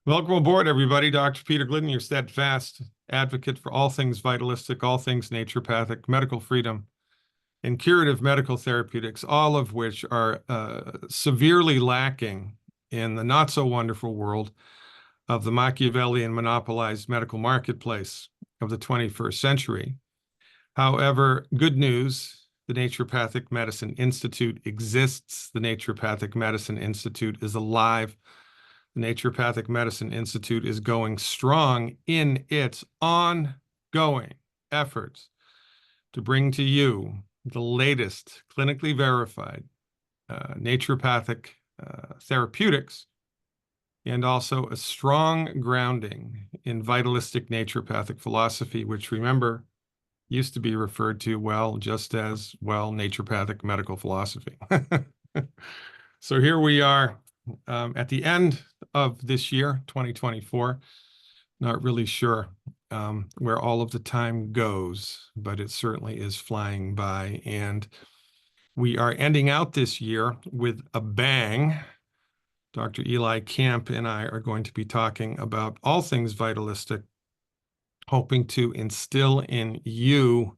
Welcome aboard, everybody. Dr. Peter Glidden, your steadfast advocate for all things vitalistic, all things naturopathic, medical freedom, and curative medical therapeutics, all of which are severely lacking in the not-so-wonderful world of the Machiavellian monopolized medical marketplace of the 21st century. However, good news, the Naturopathic Medicine Institute exists. The Naturopathic Medicine Institute is alive. The Naturopathic Medicine Institute is going strong in its ongoing efforts to bring to you the latest clinically verified naturopathic therapeutics, and also a strong grounding in vitalistic naturopathic philosophy, which, remember, used to be referred to, well, just as, well, naturopathic medical philosophy. So here we are at the end of this year, 2024. Not really sure where all of the time goes, but it certainly is flying by. And we are ending out this year with a bang. Dr. Eli Camp and I are going to be talking about all things vitalistic, hoping to instill in you,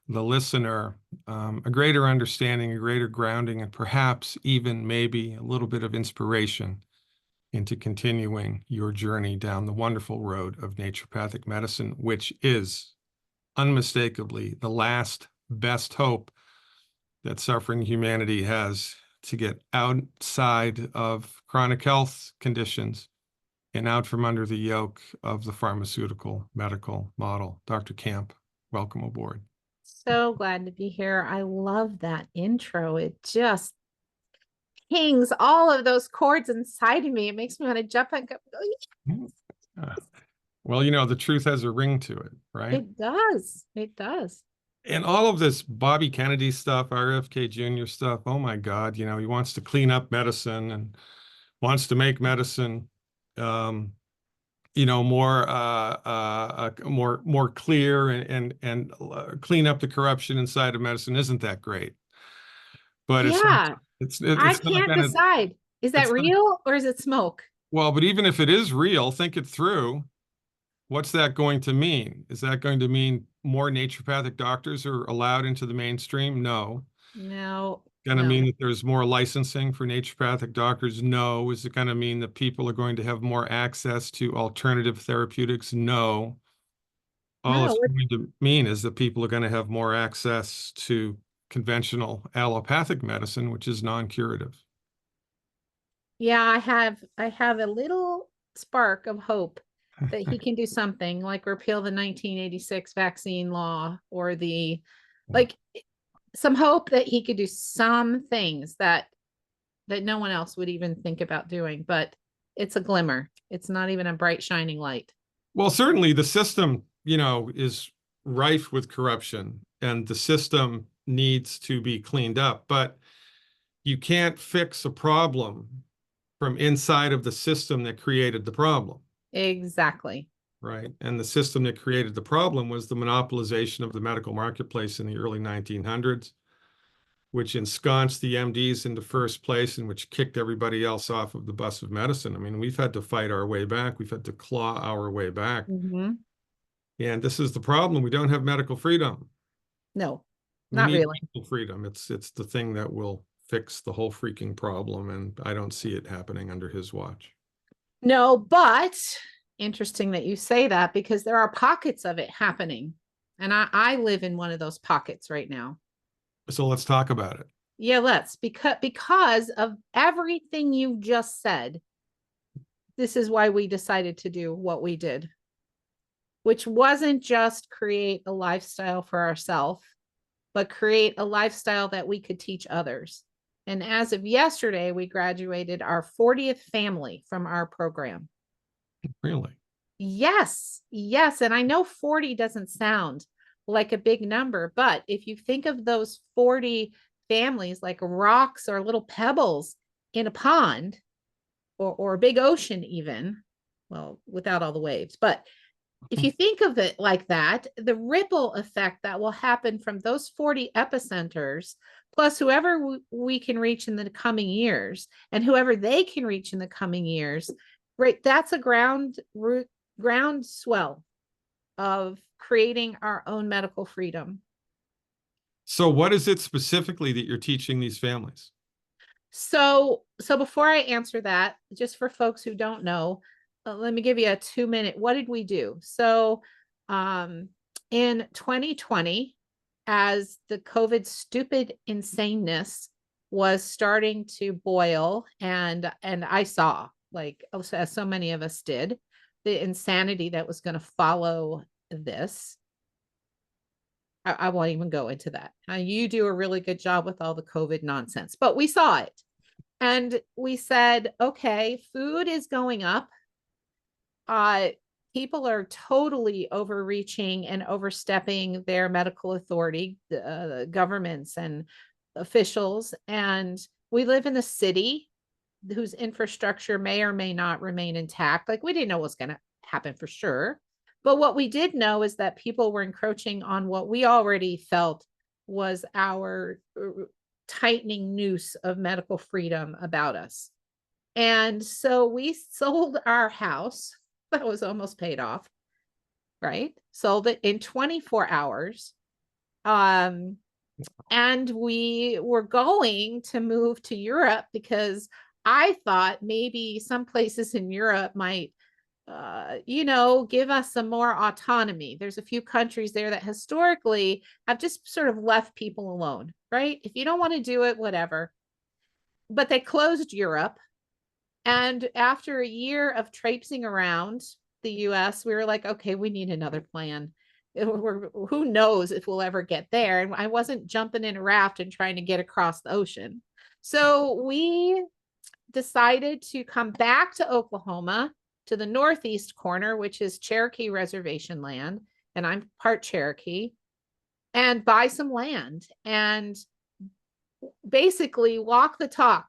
the listener, a greater understanding, a greater grounding, and perhaps even maybe a little bit of inspiration into continuing your journey down the wonderful road of naturopathic medicine, which is unmistakably the last best hope that suffering humanity has to get outside of chronic health conditions and out from under the yoke of the pharmaceutical medical model. Dr. Camp, welcome aboard. So glad to be here. I love that intro. It just pings all of those chords inside of me. It makes me want to jump and go, oh, yes. Well, you know, the truth has a ring to it, right? It does. It does. And all of this Bobby Kennedy stuff, RFK Jr. stuff, oh my God, you know, he wants to clean up medicine and wants to make medicine, you know, more clear and clean up the corruption inside of medicine. Isn't that great? But Yeah. it's I not can't gonna, decide. Is that it's not, real or is it smoke? well, but even if it is real, think it through. What's that going to mean? Is that going to mean more naturopathic doctors are allowed into the mainstream? No. No, Going to no, mean that there's more licensing for naturopathic doctors? No. Is it going to mean that people are going to have more access to alternative therapeutics? No. All it's no. going to mean is that people are going to have more access to conventional allopathic medicine, which is non-curative. Yeah, I have a little spark of hope that he can do something like repeal the 1986 vaccine law or like some hope that he could do some things that no one else would even think about doing, but it's a glimmer. It's not even a bright shining light. Well, certainly the system, you know, is rife with corruption and the system needs to be cleaned up, but you can't fix a problem from inside of the system that created the problem. Exactly. Right. And the system that created the problem was the monopolization of the medical marketplace in the early 1900s, which ensconced the MDs into first place and which kicked everybody else off of the bus of medicine. I mean, we've had to fight our way back. We've had to claw our way back. Mm-hmm. And this is the problem. We don't have medical freedom. No, We not need really. medical freedom. It's the thing that will fix the whole freaking problem. And I don't see it happening under his watch. No, but interesting that you say that because there are pockets of it happening. And I live in one of those pockets right now. So let's talk about it. Yeah, let's because of everything you just said. This is why we decided to do what we did, which wasn't just create a lifestyle for ourselves, but create a lifestyle that we could teach others. And as of yesterday, we graduated our 40th family from our program. Really? Yes, yes. And I know 40 doesn't sound like a big number, but if you think of those 40 families like rocks or little pebbles in a pond or a big ocean, even, well, without all the waves, but if you think of it like that, the ripple effect that will happen from those 40 epicenters, plus whoever we can reach in the coming years, and whoever they can reach in the coming years, right? That's a groundswell of creating our own medical freedom. So what is it specifically that you're teaching these families? So before I answer that, just for folks who don't know, let me give you a 2-minute. What did we do? So, in 2020, as the COVID stupid insaneness was starting to boil, and I saw, like, as so many of us did, the insanity that was going to follow this. I won't even go into that. You do a really good job with all the COVID nonsense, but we saw it. And we said, okay, food is going up. People are totally overreaching and overstepping their medical authority, governments and officials. And we live in a city whose infrastructure may or may not remain intact. Like, we didn't know what's going to happen for sure. But what we did know is that people were encroaching on what we already felt was our tightening noose of medical freedom about us. And so we sold our house that was almost paid off, right? Sold it in 24 hours. And we were going to move to Europe because I thought maybe some places in Europe might give us some more autonomy. There's a few countries there that historically have just sort of left people alone, right? If you don't want to do it, whatever. But they closed Europe. And after a year of traipsing around the US, we were like, okay, we need another plan. Who knows if we'll ever get there? And I wasn't jumping in a raft and trying to get across the ocean. So we decided to come back to Oklahoma, to the northeast corner, which is Cherokee Reservation land, and I'm part Cherokee, and buy some land and basically walk the talk,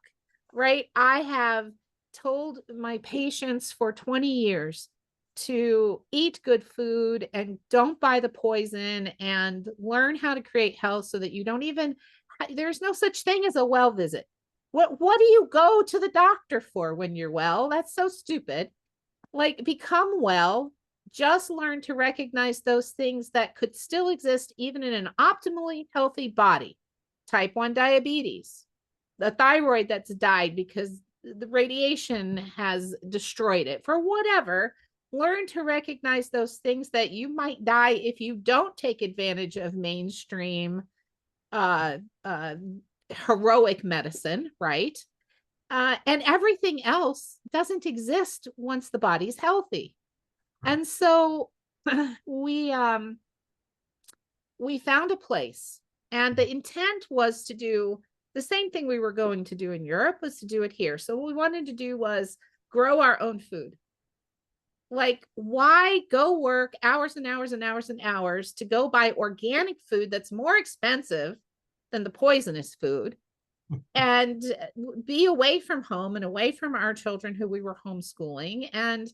right? I have told my patients for 20 years to eat good food and don't buy the poison and learn how to create health so that you don't even, there's no such thing as a well visit. What do you go to the doctor for when you're well? That's so stupid. Like, become well, just learn to recognize those things that could still exist even in an optimally healthy body. Type 1 diabetes, the thyroid that's died because the radiation has destroyed it, for whatever. Learn to recognize those things that you might die if you don't take advantage of mainstream heroic medicine, right? And everything else doesn't exist once the body's healthy. And so we found a place, and the intent was to do the same thing we were going to do in Europe, was to do it here. So what we wanted to do was grow our own food. Like, why go work hours and hours and hours and hours to go buy organic food that's more expensive than the poisonous food, and be away from home and away from our children who we were homeschooling? And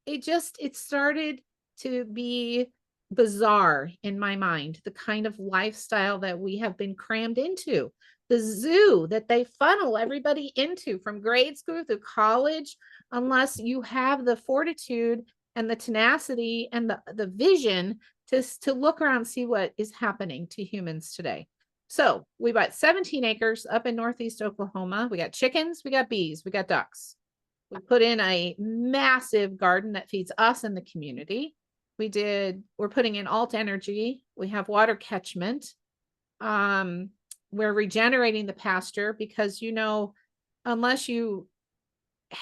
it started to be bizarre in my mind, the kind of lifestyle that we have been crammed into, the zoo that they funnel everybody into from grade school through college, unless you have the fortitude and the tenacity and the vision to look around and see what is happening to humans today. So we bought 17 acres up in northeast Oklahoma. We got chickens, we got bees, we got ducks. We put in a massive garden that feeds us and the community. We're putting in alt energy. We have water catchment. We're regenerating the pasture because, unless you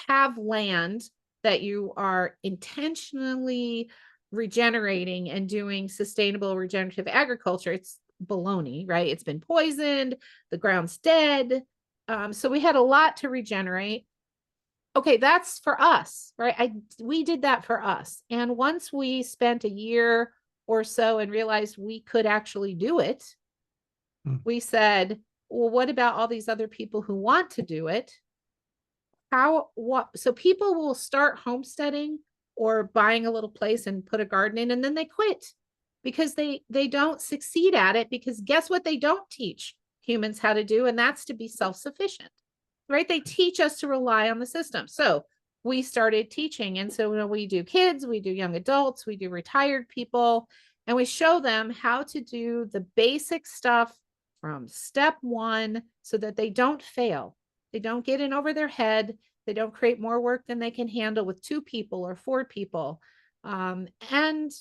have land that you are intentionally regenerating and doing sustainable regenerative agriculture, it's baloney, right? It's been poisoned, the ground's dead. So we had a lot to regenerate. Okay, that's for us, right? We did that for us. And once we spent a year or so and realized we could actually do it, we said, well, what about all these other people who want to do it? So people will start homesteading or buying a little place and put a garden in, and then they quit because they don't succeed at it, because guess what they don't teach humans how to do, and that's to be self-sufficient, right? They teach us to rely on the system. So we started teaching. And so when we do kids, we do young adults, we do retired people, and we show them how to do the basic stuff from step one so that they don't fail. They don't get in over their head. They don't create more work than they can handle with 2 people or 4 people, and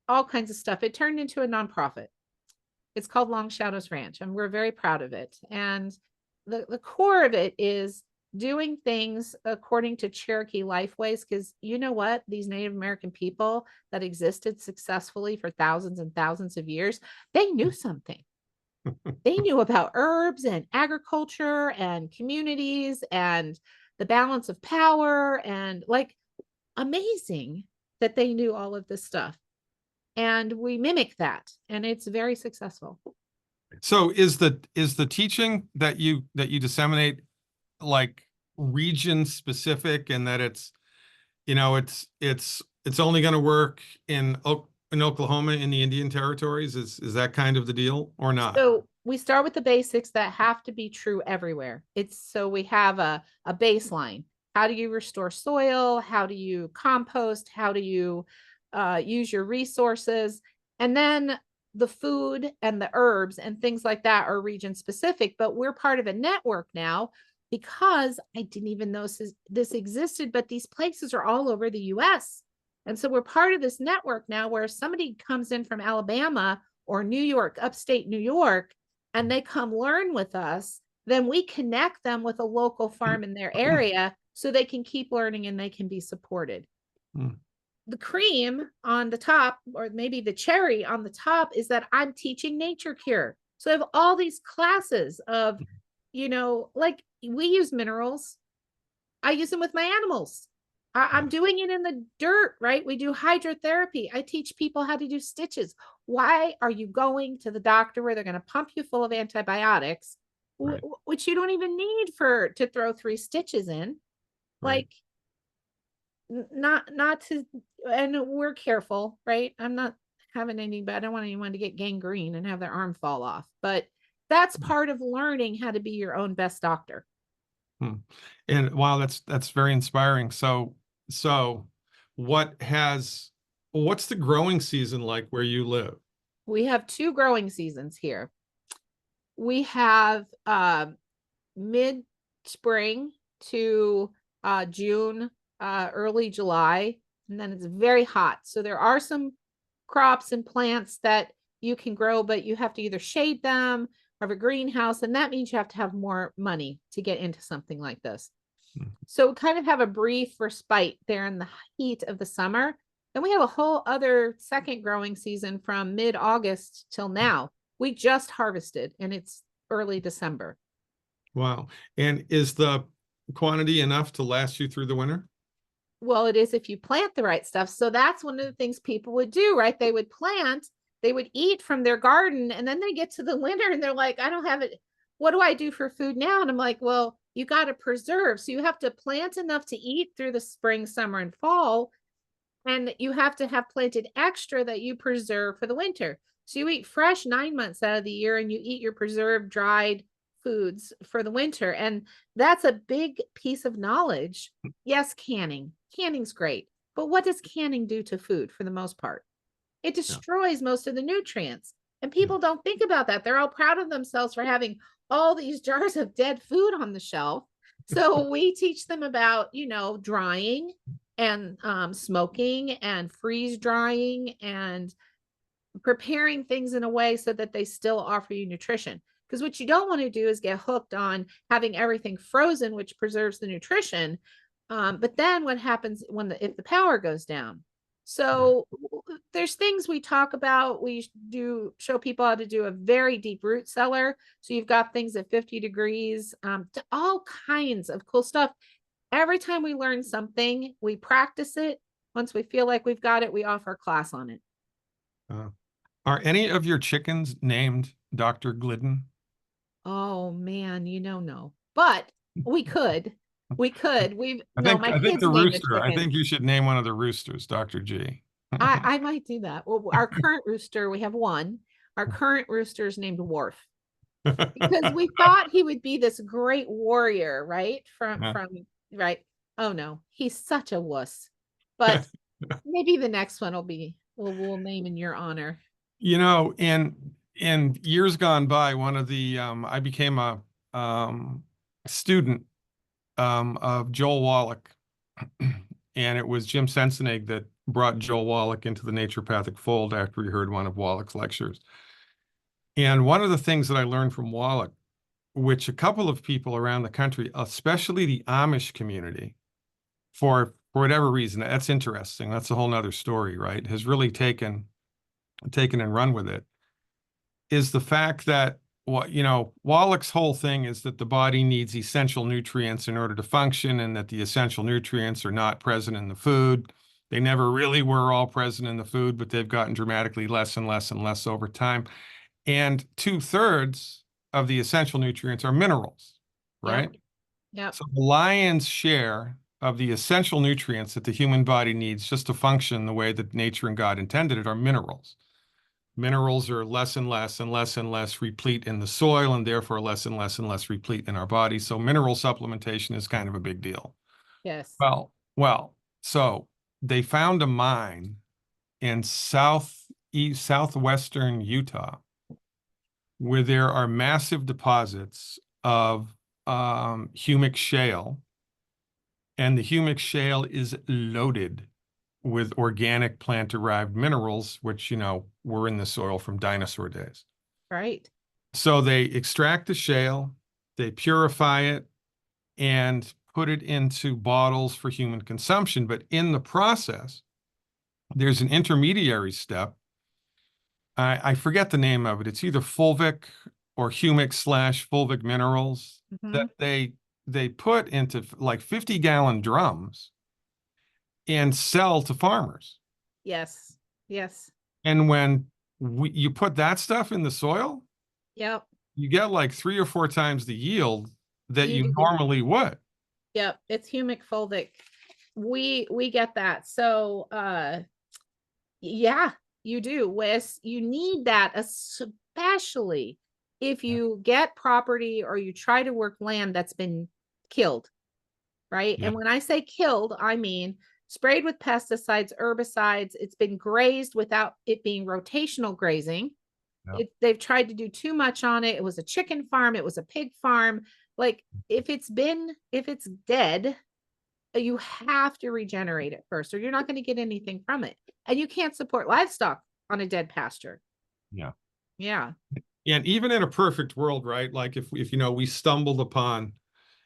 all kinds of stuff. It turned into a nonprofit. It's called Long Shadows Ranch, and we're very proud of it. And the core of it is doing things according to Cherokee lifeways, because you know what? These Native American people that existed successfully for thousands and thousands of years, they knew something. They knew about herbs and agriculture and communities and the balance of power, and like, amazing that they knew all of this stuff. And we mimic that, and it's very successful. So is the teaching that you disseminate like region specific, and that it's, you know, it's only going to work in Oklahoma, in the Indian territories? Is that kind of the deal, or not? So we start with the basics that have to be true everywhere. It's so we have a baseline. How do you restore soil? How do you compost? How do you use your resources? And then the food and the herbs and things like that are region specific, but we're part of a network now, because I didn't even know this existed, but these places are all over the US. And so we're part of this network now, where somebody comes in from Alabama or New York, upstate New York, and they come learn with us, then we connect them with a local farm in their area so they can keep learning and they can be supported. The cream on the top, or maybe the cherry on the top, is that I'm teaching nature cure. So I have all these classes of, you know, like we use minerals. I use them with my animals. I'm doing it in the dirt, right? We do hydrotherapy. I teach people how to do stitches. Why are you going to the doctor where they're going to pump you full of antibiotics, Right. which you don't even need to throw 3 stitches in? Right. Like, not to, and we're careful, right? I'm not having any, but I don't want anyone to get gangrene and have their arm fall off. But that's part of learning how to be your own best doctor. And wow, that's very inspiring. So what's the growing season like where you live? We have 2 growing seasons here. We have mid spring to June, early July, and then it's very hot. So there are some crops and plants that you can grow, but you have to either shade them or have a greenhouse, and that means you have to have more money to get into something like this. So we kind of have a brief respite there in the heat of the summer. Then we have a whole other second growing season from mid-August till now. We just harvested, and it's early December. Wow. And is the quantity enough to last you through the winter? Well, it is if you plant the right stuff. So that's one of the things people would do, right? They would plant, they would eat from their garden, and then they get to the winter and they're like, I don't have it. What do I do for food now? And I'm like, well, you got to preserve. So you have to plant enough to eat through the spring, summer, and fall. And you have to have planted extra that you preserve for the winter. So you eat fresh 9 months out of the year, and you eat your preserved, dried foods for the winter. And that's a big piece of knowledge. Yes, canning's great, but what does canning do to food for the most part? It destroys most of the nutrients, and people don't think about that. They're all proud of themselves for having all these jars of dead food on the shelf. So we teach them about, you know, drying and smoking and freeze drying and preparing things in a way so that they still offer you nutrition. Because what you don't want to do is get hooked on having everything frozen, which preserves the nutrition. But then what happens if the power goes down? So there's things we talk about. We do show people how to do a very deep root cellar. So you've got things at 50 degrees, to all kinds of cool stuff. Every time we learn something, we practice it. Once we feel like we've got it, we offer a class on it. Are any of your chickens named Dr. Glidden? Oh man, no. But we could. We could. I no, think my I think kids the named rooster. I think you should name one of the roosters Dr. G. I might do that. Well, our current rooster, we have one. Our current rooster is named Worf, because we thought he would be this great warrior, right? From right. Oh no, he's such a wuss. But maybe the next one will be we'll name in your honor. You know, in years gone by, one of the I became a student of Joel Wallach, and it was Jim Sensenig that brought Joel Wallach into the naturopathic fold after he heard one of Wallach's lectures. And one of the things that I learned from Wallach, which a couple of people around the country, especially the Amish community, for whatever reason, that's interesting. That's a whole nother story, right? Has really taken and run with it, is the fact that what, you know, Wallach's whole thing is that the body needs essential nutrients in order to function, and that the essential nutrients are not present in the food. They never really were all present in the food, but they've gotten dramatically less and less and less over time. And 2/3 of the essential nutrients are minerals, right? Yep. Yep. So the lion's share of the essential nutrients that the human body needs just to function the way that nature and God intended it are minerals. Minerals are less and less and less and less replete in the soil, and therefore less and less and less replete in our body. So mineral supplementation is kind of a big deal. Yes. So they found a mine in southwestern Utah where there are massive deposits of humic shale, and the humic shale is loaded with organic plant-derived minerals, which, you know, were in the soil from dinosaur days. Right. So they extract the shale, they purify it, and put it into bottles for human consumption. But in the process, there's an intermediary step. I forget the name of it. It's either fulvic or humic / fulvic minerals that Mhm. they put into like 50-gallon drums and sell to farmers. Yes. Yes. And when you put that stuff in the soil, Yep. you get like 3 or 4 times the yield that You you do. normally would. Yep. It's humic fulvic. We get that. So yeah, you do, Wes. You need that, especially if Yeah. you get property or you try to work land that's been killed, right? Yeah. And when I say killed, I mean sprayed with pesticides, herbicides. It's been grazed without it being rotational grazing. Yeah. They've tried to do too much on it. It was a chicken farm, it was a pig farm. Like if it's dead, you have to regenerate it first, or you're not going to get anything from it. And you can't support livestock on a dead pasture. Yeah. Yeah. And even in a perfect world, right? Like if you know, we stumbled upon,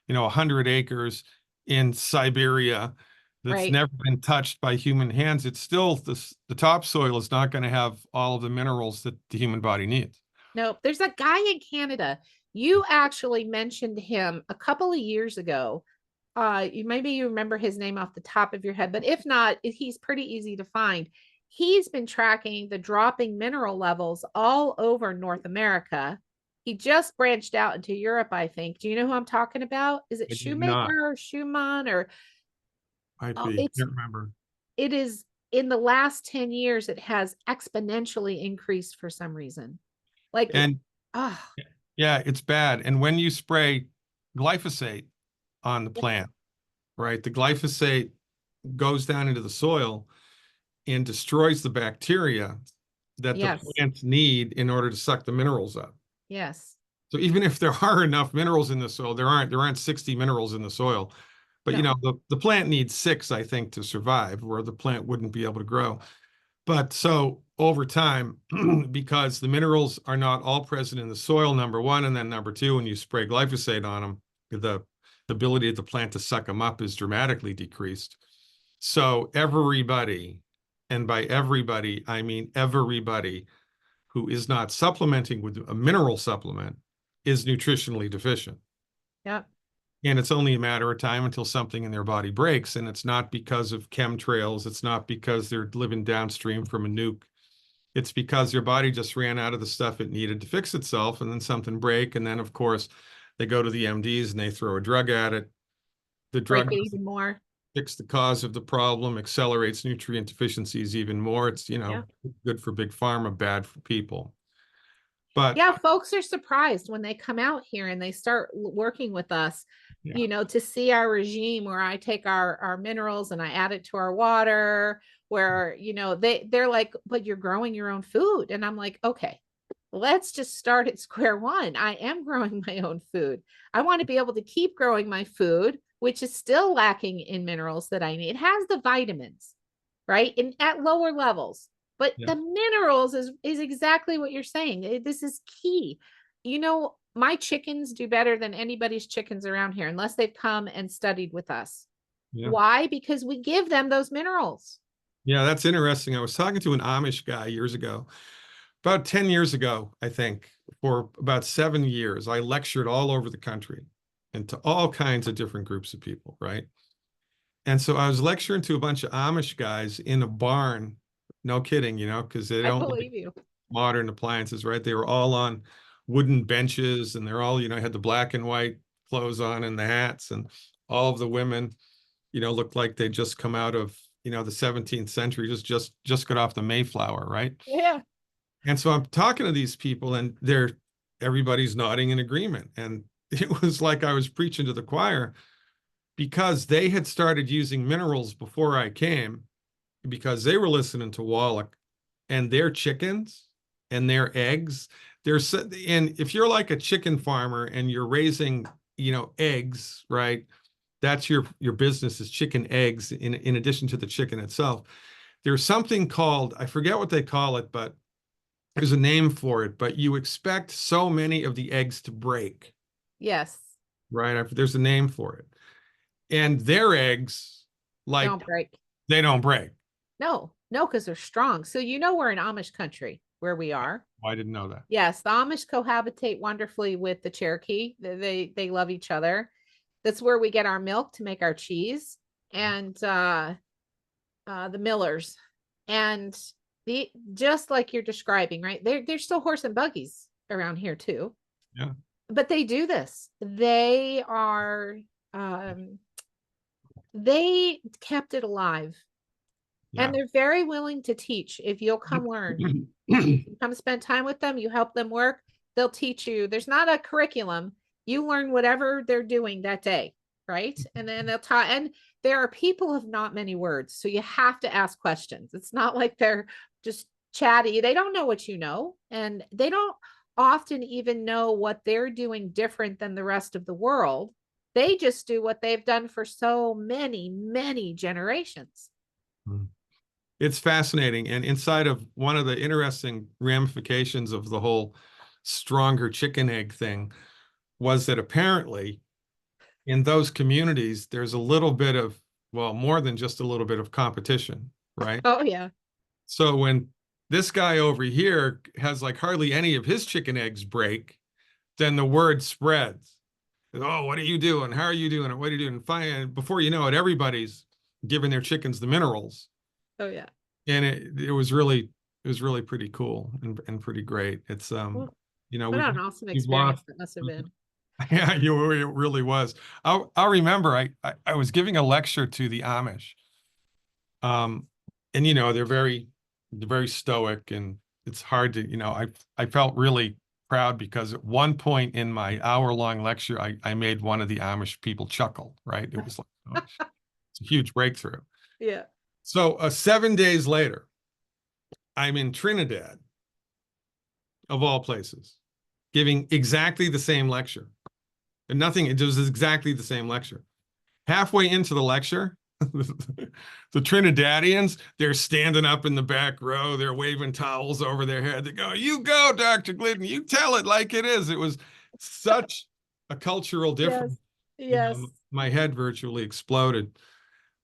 you know, 100 acres in Siberia that's Right. never been touched by human hands, it's still the topsoil is not going to have all of the minerals that the human body needs. Nope. There's a guy in Canada. You actually mentioned him a couple of years ago. You remember his name off the top of your head, but if not, he's pretty easy to find. He's been tracking the dropping mineral levels all over North America. He just branched out into Europe, I think. Do you know who I'm talking about? Is it I do not. Shoemaker or Schumann or Might oh, be. Can't remember. it is in the last 10 years, it has exponentially increased for some reason. Like, And oh, yeah, it's bad. And when you spray glyphosate on the plant, right, the glyphosate goes down into the soil and destroys the bacteria that the yes, plants need in order to suck the minerals up. yes, So even if there are enough minerals in the soil, there aren't 60 minerals in the soil. But you no, know, the plant needs 6, I think, to survive, where the plant wouldn't be able to grow. But so over time, because the minerals are not all present in the soil, number one, and then number two, when you spray glyphosate on them, the ability of the plant to suck them up is dramatically decreased. So everybody, and by everybody, I mean everybody who is not supplementing with a mineral supplement is nutritionally deficient. yep, And it's only a matter of time until something in their body breaks. And it's not because of chemtrails. It's not because they're living downstream from a nuke. It's because their body just ran out of the stuff it needed to fix itself, and then something break. And then, of course, they go to the MDs and they throw a drug at it. The break drug it doesn't even more. fix the cause of the problem, accelerates nutrient deficiencies even more. It's, you Yeah. know, good for big pharma, bad for people. But Yeah, folks are surprised when they come out here and they start working with us, yeah, you know, to see our regime where I take our minerals and I add it to our water, where, you know, they're like, but you're growing your own food. And I'm like, okay, let's just start at square one. I am growing my own food. I want to be able to keep growing my food, which is still lacking in minerals that I need. It has the vitamins, right? And at lower levels. But yeah, the minerals is exactly what you're saying. This is key. You know, my chickens do better than anybody's chickens around here, unless they've come and studied with us. yeah. Why? Because we give them those minerals. Yeah, that's interesting. I was talking to an Amish guy years ago, about 10 years ago, I think, for about 7 years. I lectured all over the country and to all kinds of different groups of people, right? And so I was lecturing to a bunch of Amish guys in a barn. No kidding, you know, because they I don't like believe you. modern appliances, right? They were all on wooden benches and they're all, had the black and white clothes on and the hats, and all of the women, looked like they just come out of, the 17th century, just got off the Mayflower, right? Yeah. And so I'm talking to these people and everybody's nodding in agreement. And it was like I was preaching to the choir, because they had started using minerals before I came, because they were listening to Wallach and their chickens and their eggs. And if you're like a chicken farmer and you're raising, eggs, right? That's your business, is chicken eggs in addition to the chicken itself. There's something called, I forget what they call it, but there's a name for it, but you expect so many of the eggs to break, Yes. right? There's a name for it. And their eggs, like, Don't break. they don't break. No, no, because they're strong. So you know we're in Amish country where we are. I didn't know that. Yes, the Amish cohabitate wonderfully with the Cherokee. They love each other. That's where we get our milk to make our cheese, and the Millers. And the just like you're describing, right? There's still horse and buggies around here too. Yeah. But they do this. They are they kept it alive. And Yeah. they're very willing to teach if you'll come learn. You come spend time with them, you help them work, they'll teach you. There's not a curriculum. You learn whatever they're doing that day, right? And then they'll talk. And there are people of not many words. So you have to ask questions. It's not like they're just chatty. They don't know what you know. And they don't often even know what they're doing different than the rest of the world. They just do what they've done for so many, many generations. It's fascinating. And inside of one of the interesting ramifications of the whole stronger chicken egg thing was that apparently in those communities, there's a little bit of, well, more than just a little bit of competition, right? Oh, yeah. So when this guy over here has like hardly any of his chicken eggs break, then the word spreads. Oh, what are you doing? How are you doing it? What are you doing? Fine. Before you know it, everybody's giving their chickens the minerals. Oh, yeah. And it was really pretty cool and pretty great. It's Well, what we've an awesome we've experience lost. that must have been. Yeah, it really was. I remember I was giving a lecture to the Amish. Um, and they're very stoic, and it's hard to, I felt really proud because at one point in my hour-long lecture, I made one of the Amish people chuckle, right? It was like, oh, it's a huge breakthrough. Yeah. So 7 days later, I'm in Trinidad, of all places, giving exactly the same lecture. And nothing, it was exactly the same lecture. Halfway into the lecture, the Trinidadians, they're standing up in the back row, they're waving towels over their head. They go, "You go, Dr. Glidden, you tell it like it is." It was such a cultural Yes. difference. Yes. My head virtually exploded.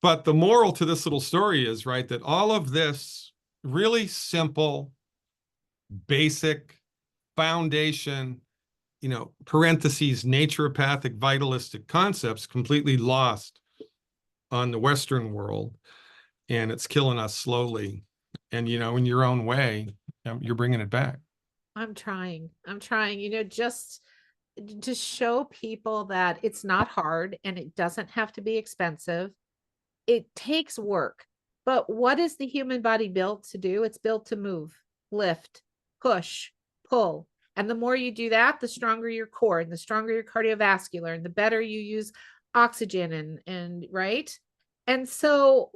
But the moral to this little story is, right, that all of this really simple, basic foundation, parentheses, naturopathic, vitalistic concepts completely lost on the Western world. And it's killing us slowly. And, in your own way, you're bringing it back. I'm trying. I'm trying, just to show people that it's not hard and it doesn't have to be expensive. It takes work. But what is the human body built to do? It's built to move, lift, push, pull. And the more you do that, the stronger your core and the stronger your cardiovascular and the better you use oxygen and right. And so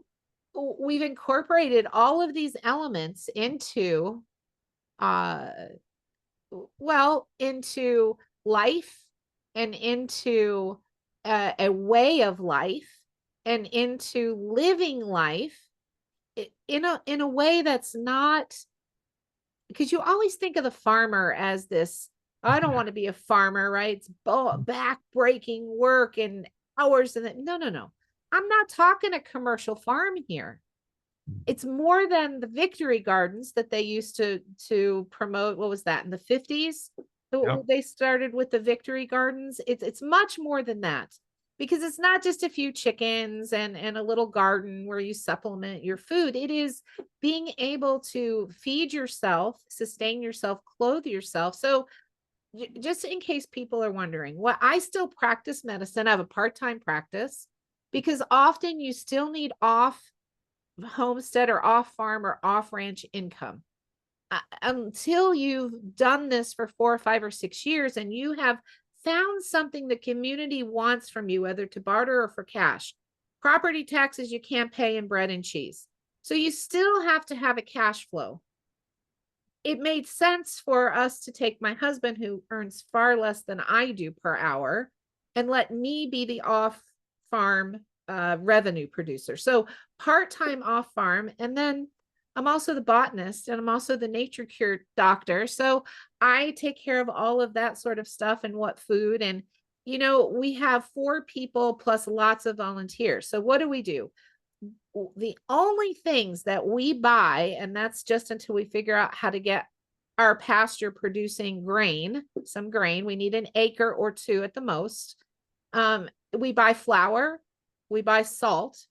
we've incorporated all of these elements into into life and into a way of life and into living life in a way that's not, because you always think of the farmer as this, I don't want to be a farmer, right? It's back breaking work and hours and that. No. I'm not talking a commercial farm here. It's more than the victory gardens that they used to promote. What was that in the 50s? Yep. They started with the victory gardens. It's much more than that, because it's not just a few chickens and a little garden where you supplement your food. It is being able to feed yourself, sustain yourself, clothe yourself. So just in case people are wondering, what I still practice medicine. I have a part-time practice because often you still need off homestead or off farm or off ranch income until you've done this for 4 or 5 or 6 years and you have found something the community wants from you, whether to barter or for cash. Property taxes you can't pay in bread and cheese, so you still have to have a cash flow. It made sense for us to take my husband, who earns far less than I do per hour, and let me be the off farm revenue producer. So part-time off farm. And then I'm also the botanist and I'm also the nature cure doctor. So I take care of all of that sort of stuff and what food. And, we have 4 people plus lots of volunteers. So what do? The only things that we buy, and that's just until we figure out how to get our pasture producing some grain. We need an acre or 2 at the most. We buy flour, we buy salt,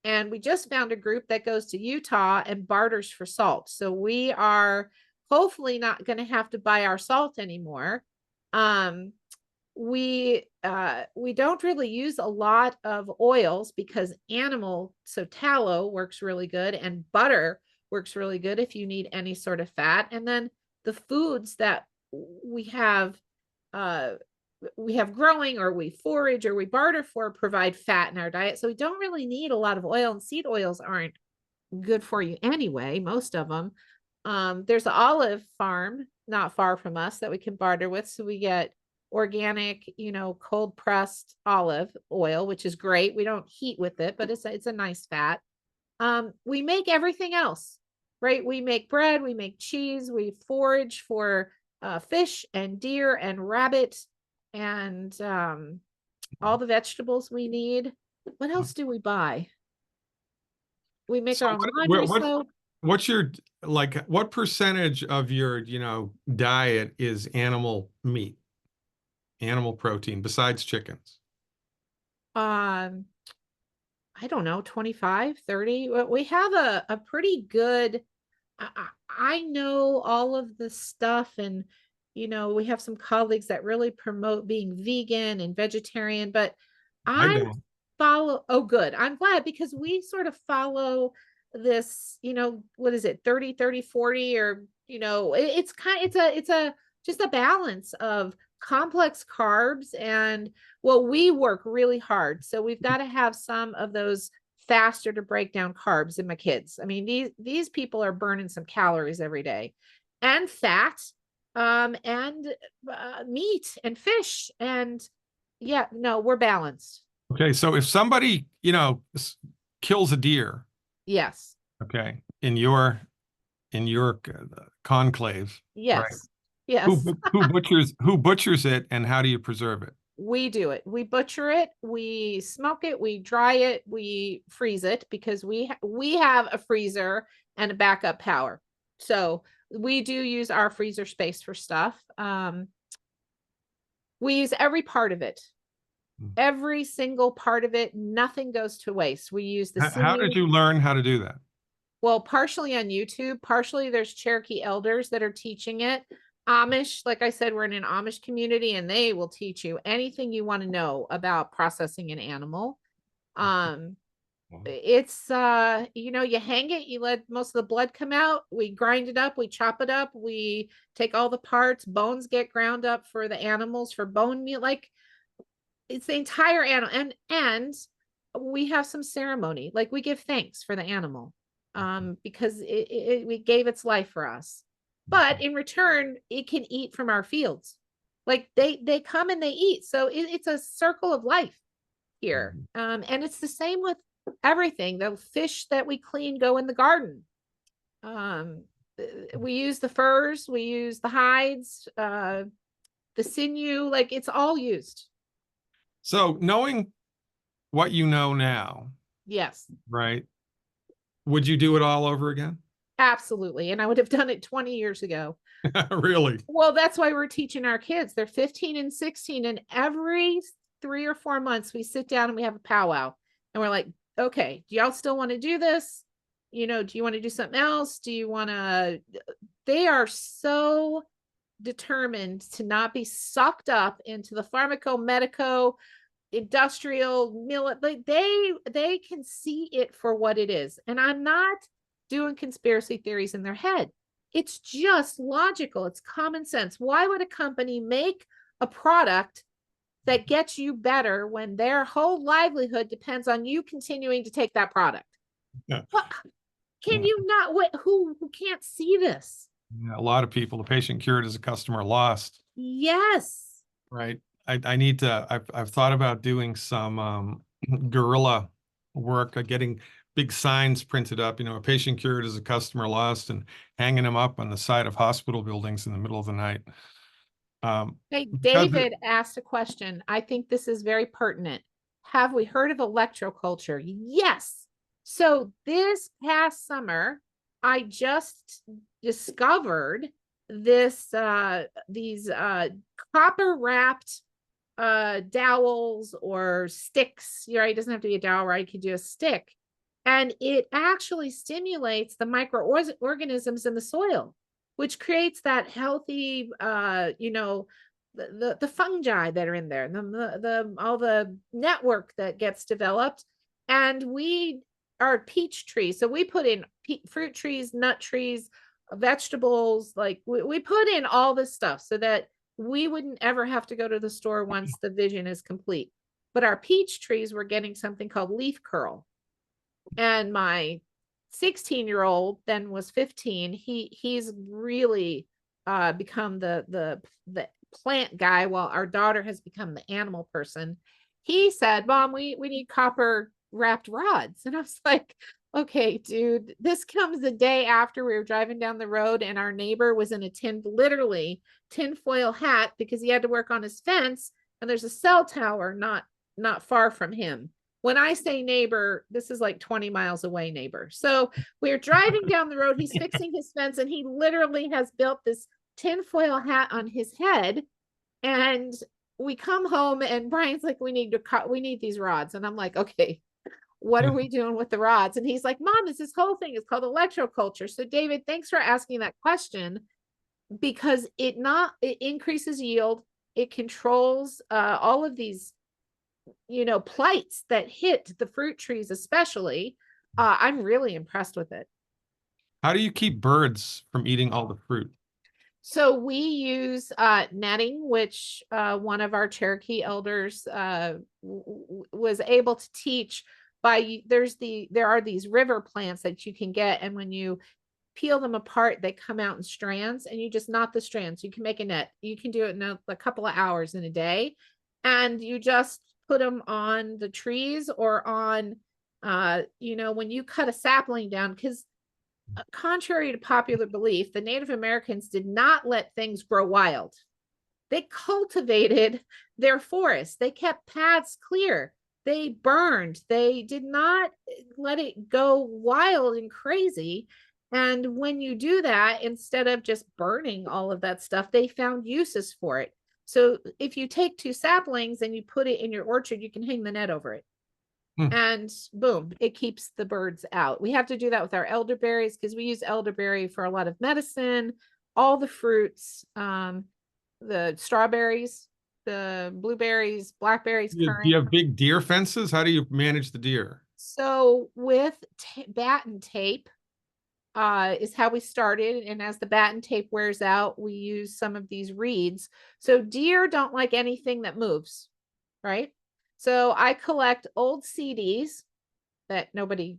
and we just found a group that goes to Utah and barters for salt. So we are hopefully not going to have to buy our salt anymore. We don't really use a lot of oils because so tallow works really good and butter works really good if you need any sort of fat. And then the foods that we have growing or we forage or we barter for provide fat in our diet. So we don't really need a lot of oil, and seed oils aren't good for you anyway, most of them. There's an olive farm not far from us that we can barter with. So we get organic, cold pressed olive oil, which is great. We don't heat with it, but it's a nice fat. We make everything else, right? We make bread, we make cheese, we forage for fish and deer and rabbit and all the vegetables we need. What else do we buy? We make our own laundry soap. What's your, what percentage of your, diet is animal meat, animal protein besides chickens? I don't know, 25, 30. We have a pretty good, I know all of the stuff, and we have some colleagues that really promote being vegan and vegetarian, but I don't. oh, good. I'm glad, because we sort of follow this, what is it, 30, 30, 40, or, it's just a balance of complex carbs. And we work really hard. So we've got to have some of those faster to break down carbs in my kids. I mean, these people are burning some calories every day, and fat, and meat and fish. And yeah, no, we're balanced. Okay. So if somebody, kills a deer, Yes. okay, in your conclave, Yes. right? Yes. Who butchers it, and how do you preserve it? We do it. We butcher it, we smoke it, we dry it, we freeze it, because we have a freezer and a backup power. So we do use our freezer space for stuff. We use every part of it. Every single part of it. Nothing goes to waste. We use the How did you learn how to do that? Well, partially on YouTube, partially there's Cherokee elders that are teaching it. Amish, like I said, we're in an Amish community, and they will teach you anything you want to know about processing an animal. It's you hang it, you let most of the blood come out, we grind it up, we chop it up, we take all the parts, bones get ground up for the animals for bone meal. Like, it's the entire animal, and we have some ceremony, like we give thanks for the animal, because we gave its life for us, but in return it can eat from our fields. Like, they come and they eat, so it's a circle of life here. And it's the same with everything. The fish that we clean go in the garden. We use the furs, we use the hides, the sinew, like, it's all used. So knowing what you know now, Yes, right? Would you do it all over again? absolutely. And I would have done it 20 years ago. Really? Well, that's why we're teaching our kids. They're 15 and 16. And every 3 or 4 months, we sit down and we have a powwow. And we're like, okay, do y'all still want to do this? Do you want to do something else? Do you want to? They are so determined to not be sucked up into the pharmaco-medico industrial they can see it for what it is. And I'm not doing conspiracy theories in their head. It's just logical. It's common sense. Why would a company make a product that gets you better when their whole livelihood depends on you continuing to take that product? Yeah. What, can you not? What? Who can't see this? Yeah, a lot of people, the patient cured is a customer lost. Yes. Right. I need to, I've thought about doing some guerrilla work, getting big signs printed up, a patient cured is a customer lost, and hanging them up on the side of hospital buildings in the middle of the night. Hey, Because David asked a question. I think this is very pertinent. Have we heard of electroculture? Yes. So this past summer, I just discovered these copper wrapped dowels or sticks. Right? It doesn't have to be a dowel, right? You could do a stick. And it actually stimulates the microorganisms in the soil, which creates that healthy, the fungi that are in there, the all the network that gets developed. And we are peach trees, so we put in fruit trees, nut trees, vegetables. Like, we put in all this stuff so that we wouldn't ever have to go to the store once the vision is complete. But our peach trees were getting something called leaf curl, and my 16-year-old then was 15. He's really become the plant guy, while our daughter has become the animal person. He said, Mom, we need copper wrapped rods. And I was like, okay, dude, this comes the day after we were driving down the road and our neighbor was in a literally tinfoil hat because he had to work on his fence, and there's a cell tower not far from him. When I say neighbor, this is like 20 miles away neighbor. So we're driving down the road, he's fixing his fence, and he literally has built this tinfoil hat on his head. And we come home and Brian's like, we need these rods. And I'm like, okay, what are we doing with the rods? And he's like, Mom, it's this whole thing. It's called electroculture. So David, thanks for asking that question, because it increases yield. It controls all of these plights that hit the fruit trees, especially. I'm really impressed with it. how do you keep birds from eating all the fruit? So we use netting, which one of our Cherokee elders was able to teach by. There are these river plants that you can get, and when you peel them apart, they come out in strands, and you just knot the strands. You can make a net. You can do it in a couple of hours in a day, and you just put them on the trees or on, when you cut a sapling down, because contrary to popular belief, the Native Americans did not let things grow wild. They cultivated their forests. They kept paths clear. They burned. They did not let it go wild and crazy. And when you do that, instead of just burning all of that stuff, they found uses for it. So if you take 2 saplings and you put it in your orchard, you can hang the net over it. And boom, it keeps the birds out. We have to do that with our elderberries because we use elderberry for a lot of medicine, all the fruits, the strawberries, the blueberries, blackberries, Do you currant. have big deer fences? How do you manage the deer? So with batten tape, is how we started. And as the batten tape wears out, we use some of these reeds. So deer don't like anything that moves, right? So I collect old CDs that nobody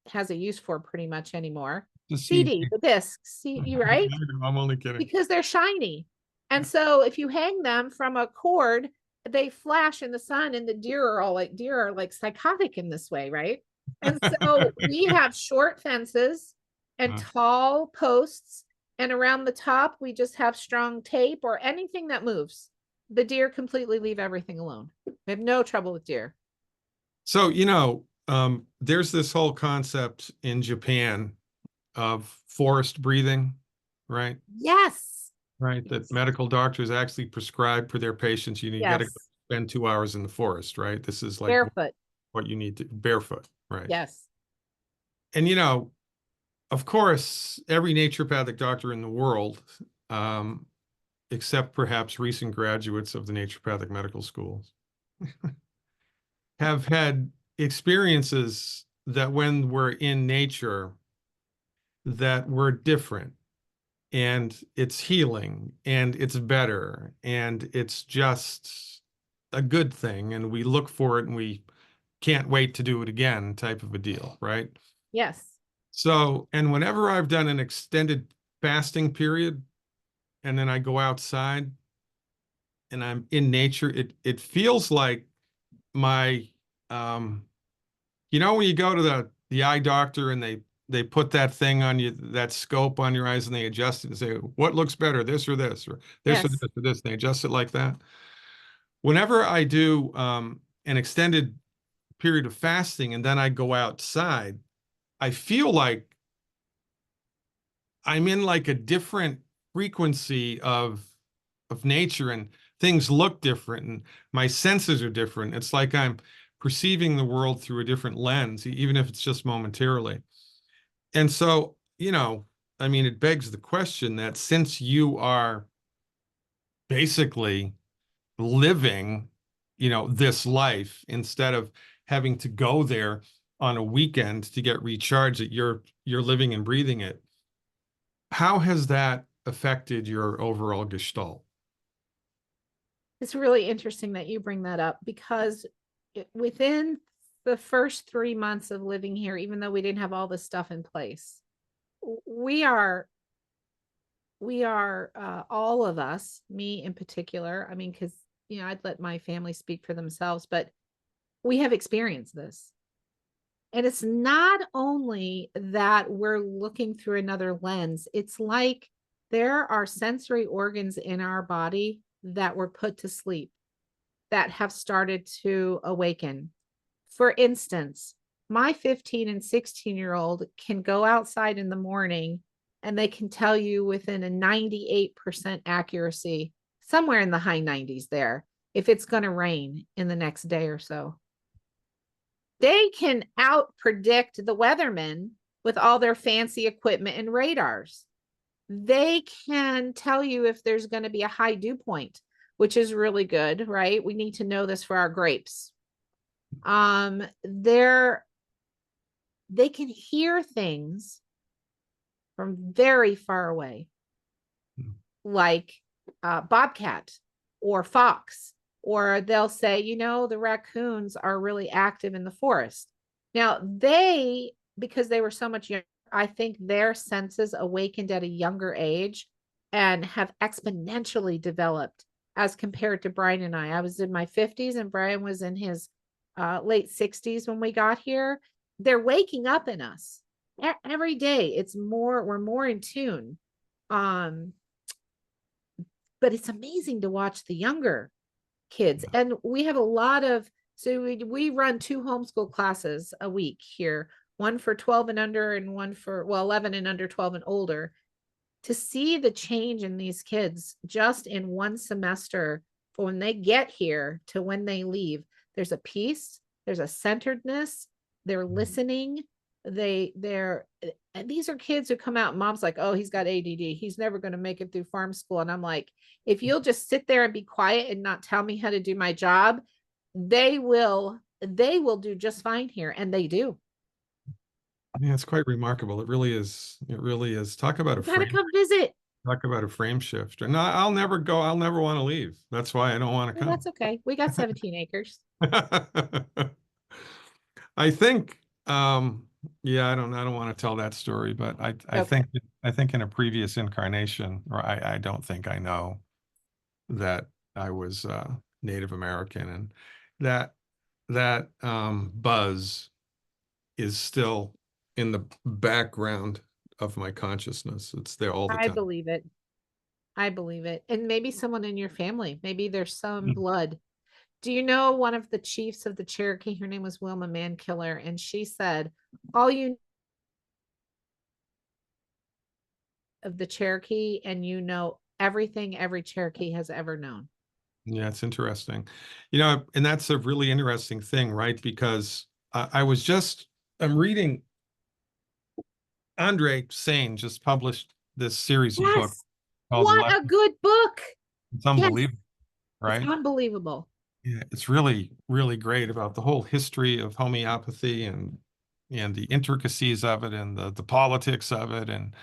has a use for pretty much anymore. The CD, CD. the discs, see you right? I'm only kidding. Because they're shiny. And so if you hang them from a cord, they flash in the sun, and the deer are like psychotic in this way, right? And so we have short fences and tall posts, and around the top we just have strong tape or anything that moves. The deer completely leave everything alone. We have no trouble with deer. So, there's this whole concept in Japan of forest breathing, right? Yes. Right. That medical doctors actually prescribe for their patients. You got to Yes. spend 2 hours in the forest, right? This is like Barefoot. what you need to barefoot, right? Yes. And of course, every naturopathic doctor in the world, um, except perhaps recent graduates of the naturopathic medical schools, have had experiences that when we're in nature that we're different, and it's healing, and it's better, and it's just a good thing, and we look for it and we can't wait to do it again, type of a deal, right? Yes. So, and whenever I've done an extended fasting period and then I go outside and I'm in nature, it feels like my when you go to the eye doctor and they put that thing on you, that scope on your eyes, and they adjust it and say, what looks better, this or this, or this or Yes. this or this, and they adjust it like that. Whenever I do an extended period of fasting and then I go outside, I feel like I'm in like a different frequency of nature, and things look different and my senses are different. It's like I'm perceiving the world through a different lens, even if it's just momentarily. And so, it begs the question that since you are basically living, this life instead of having to go there on a weekend to get recharged, that you're living and breathing it. How has that affected your overall gestalt? It's really interesting that you bring that up, because within the first 3 months of living here, even though we didn't have all this stuff in place, we are all of us, me in particular, I mean, because I'd let my family speak for themselves, but we have experienced this. And it's not only that we're looking through another lens, it's like there are sensory organs in our body that were put to sleep that have started to awaken. For instance, my 15 and 16-year-old can go outside in the morning and they can tell you within a 98% accuracy, somewhere in the high 90s there, if it's going to rain in the next day or so. They can out predict the weathermen with all their fancy equipment and radars. They can tell you if there's going to be a high dew point, which is really good, right? We need to know this for our grapes. They can hear things from very far away, like bobcat or fox, or they'll say, the raccoons are really active in the forest. Now, because they were so much younger, I think their senses awakened at a younger age and have exponentially developed as compared to Brian and I. I was in my 50s and Brian was in his late 60s when we got here. They're waking up in us every day. We're more in tune. But it's amazing to watch the younger kids. And we have so we run 2 homeschool classes a week here, one for 12 and under and one for 11 and under, 12 and older. To see the change in these kids just in one semester, from when they get here to when they leave, there's a peace, there's a centeredness, they're listening. And these are kids who come out and mom's like, oh, he's got ADD, he's never going to make it through farm school. And I'm like, if you'll just sit there and be quiet and not tell me how to do my job, they will they will do just fine here. And they do. I mean, it's quite remarkable. It really is. It really is. Talk about a You gotta frame. come visit. Talk about a frame shift. And I'll never go. I'll never want to leave. That's why I don't want to Well, come. that's okay. We got 17 acres. I think, yeah, I don't want to tell that story, but Okay. I think in a previous incarnation, or I don't think I know that I was Native American, and that buzz is still in the background of my consciousness. It's there all the I time. believe it. I believe it. And maybe someone in your family, maybe there's some blood. Do you know one of the chiefs of the Cherokee? Her name was Wilma Mankiller, and she said, all you of the Cherokee, and you know everything every Cherokee has ever known. Yeah, it's interesting. You know, and that's a really interesting thing, right? Because I'm reading Andre Sane just published this series of books Yes. called What a Lessons. good book. It's Yes. unbelievable, It's right? unbelievable. Yeah, it's really, really great about the whole history of homeopathy and the intricacies of it and the politics of it and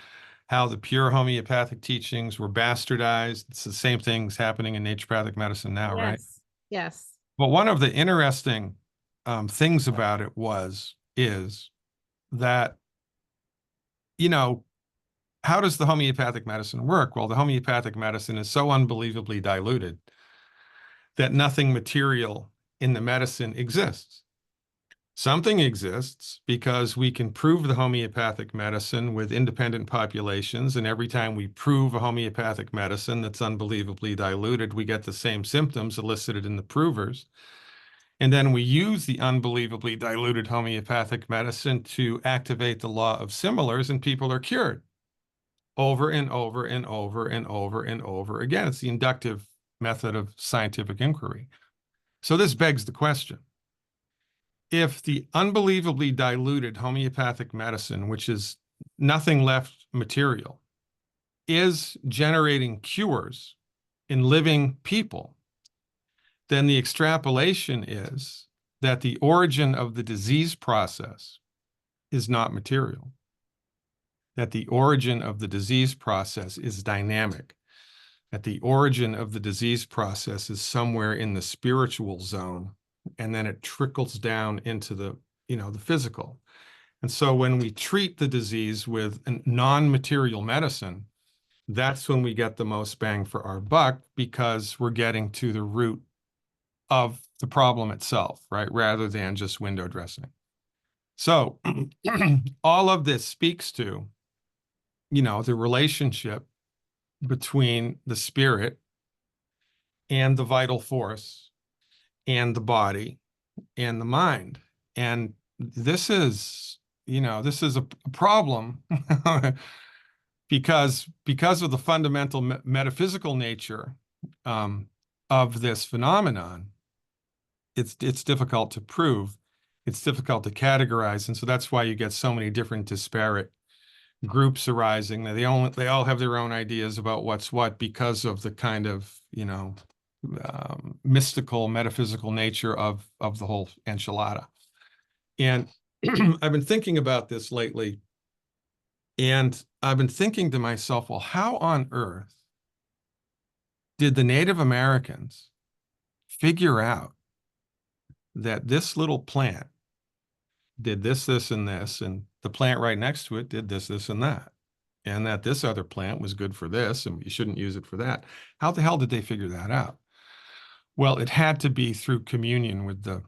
how the pure homeopathic teachings were bastardized. It's the same things happening in naturopathic medicine now, right? Yes. Yes. But one of the interesting things about it is that, you know, how does the homeopathic medicine work? Well, the homeopathic medicine is so unbelievably diluted that nothing material in the medicine exists. Something exists because we can prove the homeopathic medicine with independent populations, and every time we prove a homeopathic medicine that's unbelievably diluted, we get the same symptoms elicited in the provers. And then we use the unbelievably diluted homeopathic medicine to activate the law of similars, and people are cured over and over and over and over and over again. It's the inductive method of scientific inquiry. So this begs the question. If the unbelievably diluted homeopathic medicine, which is nothing left material, is generating cures in living people, then the extrapolation is that the origin of the disease process is not material, that the origin of the disease process is dynamic, that the origin of the disease process is somewhere in the spiritual zone, and then it trickles down into the physical. And so when we treat the disease with a non-material medicine, that's when we get the most bang for our buck, because we're getting to the root of the problem itself, right? Rather than just window dressing. So all of this speaks to, the relationship between the spirit and the vital force and the body and the mind. And this is a problem because of the fundamental metaphysical nature of this phenomenon. It's difficult to prove, it's difficult to categorize, and so that's why you get so many different disparate groups arising. They all have their own ideas about what's what, because of the kind of mystical, metaphysical nature of the whole enchilada. And I've been thinking about this lately, and I've been thinking to myself, well, how on earth did the Native Americans figure out that this little plant did this, this, and this, and the plant right next to it did this, this, and that, and that this other plant was good for this, and you shouldn't use it for that? How the hell did they figure that out? Well, it had to be through communion with the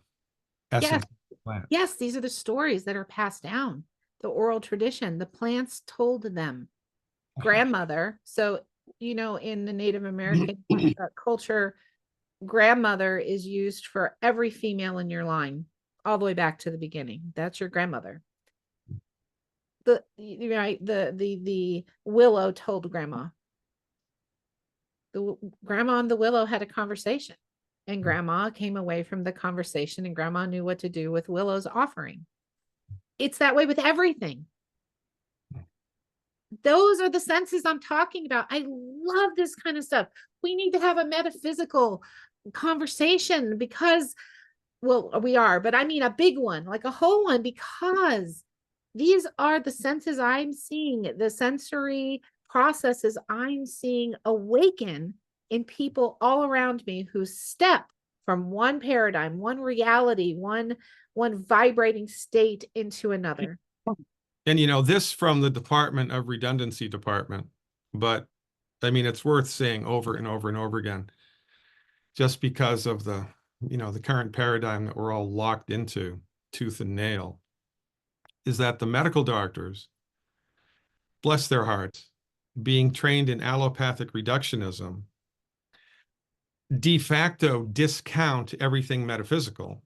essence Yes. of the plant. Yes. These are the stories that are passed down, the oral tradition. The plants told them. Grandmother. So, in the Native American culture, grandmother is used for every female in your line, all the way back to the beginning. That's your grandmother. The willow told grandma. The grandma and the willow had a conversation, and grandma came away from the conversation, and grandma knew what to do with willow's offering. It's that way with everything. Those are the senses I'm talking about. I love this kind of stuff. We need to have a metaphysical conversation, because well, we are, but I mean a big one, like a whole one, because these are the senses I'm seeing, the sensory processes I'm seeing awaken in people all around me who step from one paradigm, one reality, one vibrating state into another. And you know, this from the Department of Redundancy Department, but I mean, it's worth saying over and over and over again, just because of the, you know, the current paradigm that we're all locked into tooth and nail, is that the medical doctors, bless their hearts, being trained in allopathic reductionism, de facto discount everything metaphysical,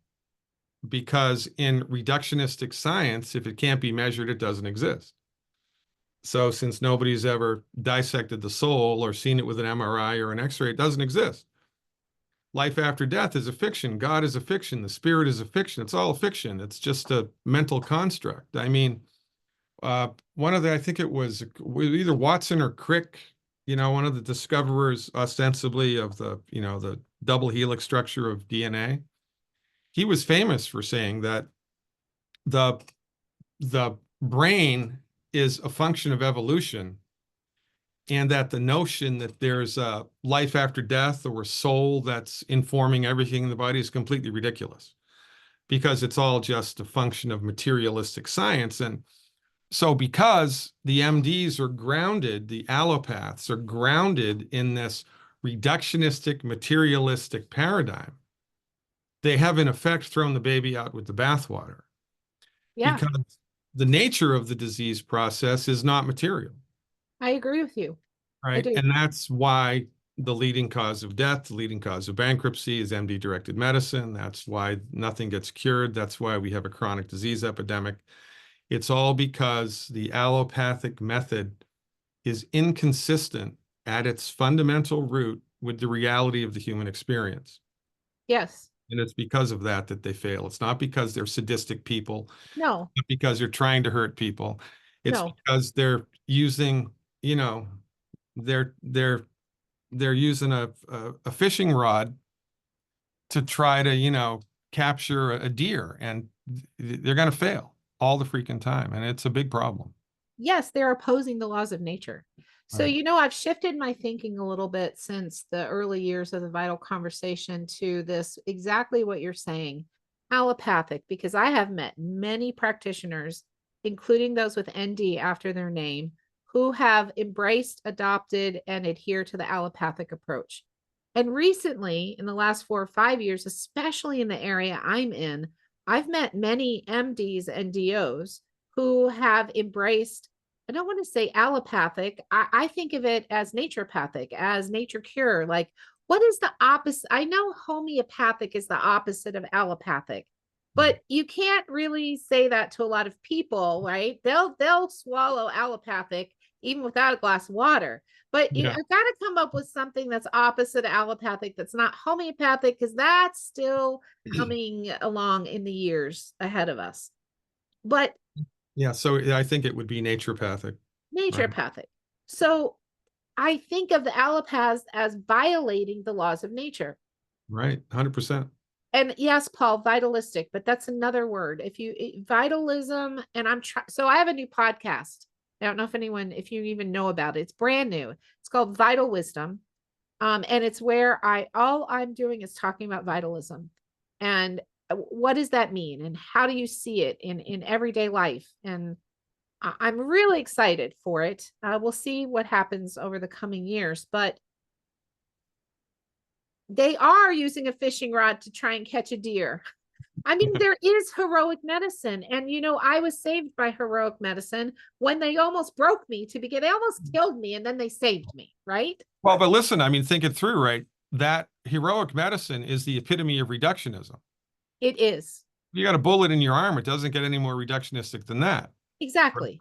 because in reductionistic science, if it can't be measured, it doesn't exist. So since nobody's ever dissected the soul or seen it with an MRI or an X-ray, it doesn't exist. Life after death is a fiction. God is a fiction. The spirit is a fiction. It's all a fiction. It's just a mental construct. I mean, one of the, I think it was either Watson or Crick, you know, one of the discoverers ostensibly of the, you know, the double helix structure of DNA. He was famous for saying that the brain is a function of evolution, and that the notion that there's a life after death or a soul that's informing everything in the body is completely ridiculous, because it's all just a function of materialistic science. And so because the MDs are grounded, the allopaths are grounded in this reductionistic, materialistic paradigm, they have in effect thrown the baby out with the bathwater. Yeah, Because the nature of the disease process is not material. I agree with you. I Right. do. And that's why the leading cause of death, the leading cause of bankruptcy is MD-directed medicine. That's why nothing gets cured. That's why we have a chronic disease epidemic. It's all because the allopathic method is inconsistent at its fundamental root with the reality of the human experience. Yes. And it's because of that that they fail. It's not because they're sadistic people, No, not because they're trying to hurt people. It's no. because they're using, you know, they're they're they're using a fishing rod to try to, you know, capture a deer, and they're going to fail all the freaking time, and it's a big problem. Yes, they're opposing the laws of nature. So, Right. you know, I've shifted my thinking a little bit since the early years of the Vital Conversation to this exactly what you're saying, allopathic, because I have met many practitioners, including those with ND after their name, who have embraced, adopted, and adhere to the allopathic approach. And recently, in the last 4 or 5 years, especially in the area I'm in, I've met many MDs and DOs who have embraced, I don't want to say allopathic. I think of it as naturopathic, as nature cure. Like, what is the opposite? I know homeopathic is the opposite of allopathic, but you can't really say that to a lot of people, right? They'll swallow allopathic even without a glass of water. But I've got to come up with something that's opposite of allopathic, that's not homeopathic, because that's still coming along in the years ahead of us. But Yeah. So I think it would be naturopathic. Right. naturopathic. So I think of the allopaths as violating the laws of nature. Right. 100%. And yes, Paul, vitalistic, but that's another word. If you vitalism, and I'm trying, so I have a new podcast. I don't know if you even know about it. It's brand new. It's called Vital Wisdom. And it's where all I'm doing is talking about vitalism and what does that mean and how do you see it in everyday life. And I'm really excited for it. We'll see what happens over the coming years, but they are using a fishing rod to try and catch a deer. I mean, there is heroic medicine. And, you know, I was saved by heroic medicine when they almost broke me to begin. They almost killed me and then they saved me, right? Well, but listen, I mean, think it through, right? That heroic medicine is the epitome of reductionism. It is. You got a bullet in your arm, it doesn't get any more reductionistic than that. Exactly.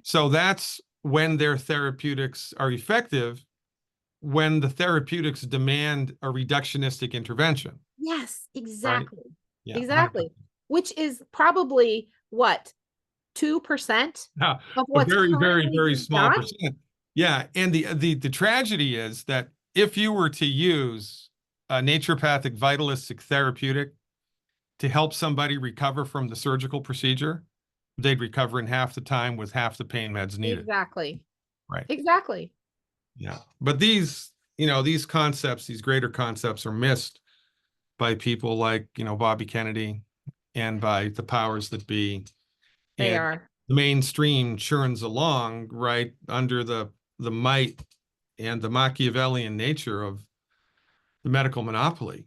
So that's when their therapeutics are effective, when the therapeutics demand a reductionistic intervention. Yes, Right? exactly. Yeah. Exactly. Which is probably what, 2% Yeah, of a what's very, very, currently very being small done? percent. Yeah. And the tragedy is that if you were to use a naturopathic vitalistic therapeutic to help somebody recover from the surgical procedure, they'd recover in half the time with half the pain meds needed. Exactly. Right. Exactly. Yeah. But these, these concepts, these greater concepts are missed by people like, Bobby Kennedy and by the powers that be. They And are. the mainstream churns along right under the might and the Machiavellian nature of the medical monopoly.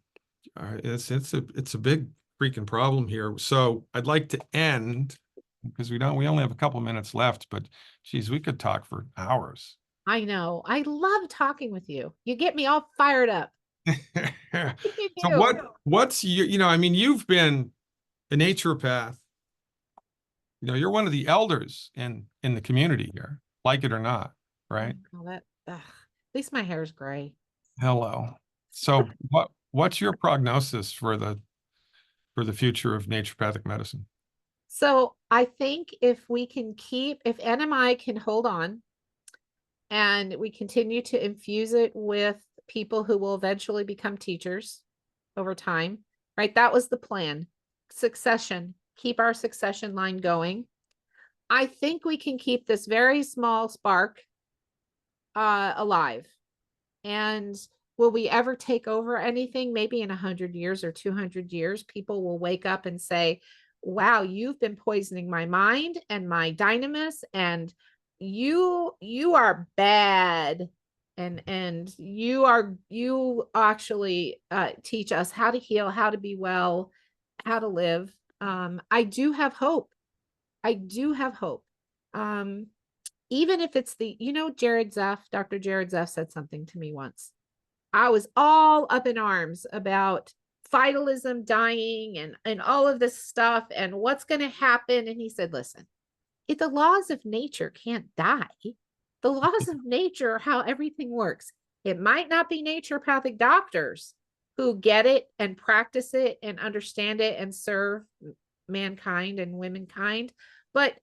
It's a big freaking problem here. So I'd like to end because we only have a couple minutes left, but geez, we could talk for hours. I know. I love talking with you. You get me all fired up. You So do. what's you've been a naturopath. You're one of the elders in the community here, like it or not, right? Oh, at least my hair is gray. Hello. So what's your prognosis for the future of naturopathic medicine? So I think if NMI can hold on and we continue to infuse it with people who will eventually become teachers over time, right? That was the plan. Succession, keep our succession line going. I think we can keep this very small spark alive. And will we ever take over anything? Maybe in 100 years or 200 years, people will wake up and say, wow, you've been poisoning my mind and my dynamis, and you are bad. And you actually teach us how to heal, how to be well, how to live. I do have hope. I do have hope. Even if it's Dr. Jared Zeff said something to me once. I was all up in arms about vitalism dying and all of this stuff and what's going to happen. And he said, listen, if the laws of nature can't die, the laws of nature are how everything works. It might not be naturopathic doctors who get it and practice it and understand it and serve mankind and womankind, but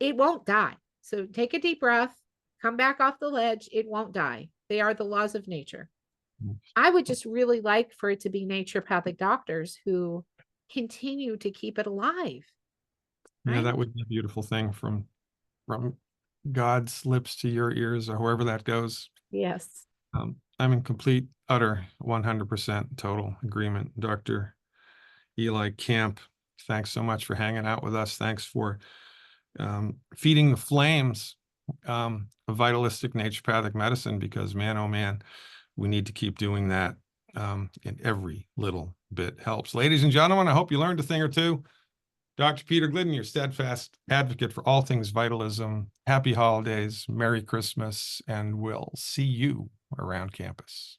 it won't die. So take a deep breath, come back off the ledge. It won't die. They are the laws of nature. I would just really like for it to be naturopathic doctors who continue to keep it alive. Yeah, Right? that would be a beautiful thing from God's lips to your ears, or wherever that goes. Yes. I'm in complete, utter, 100% total agreement. Dr. Eli Camp, thanks so much for hanging out with us. Thanks for feeding the flames of vitalistic naturopathic medicine, because man, oh man, we need to keep doing that. And every little bit helps. Ladies and gentlemen, I hope you learned a thing or two. Dr. Peter Glidden, your steadfast advocate for all things vitalism. Happy holidays, Merry Christmas, and we'll see you around campus.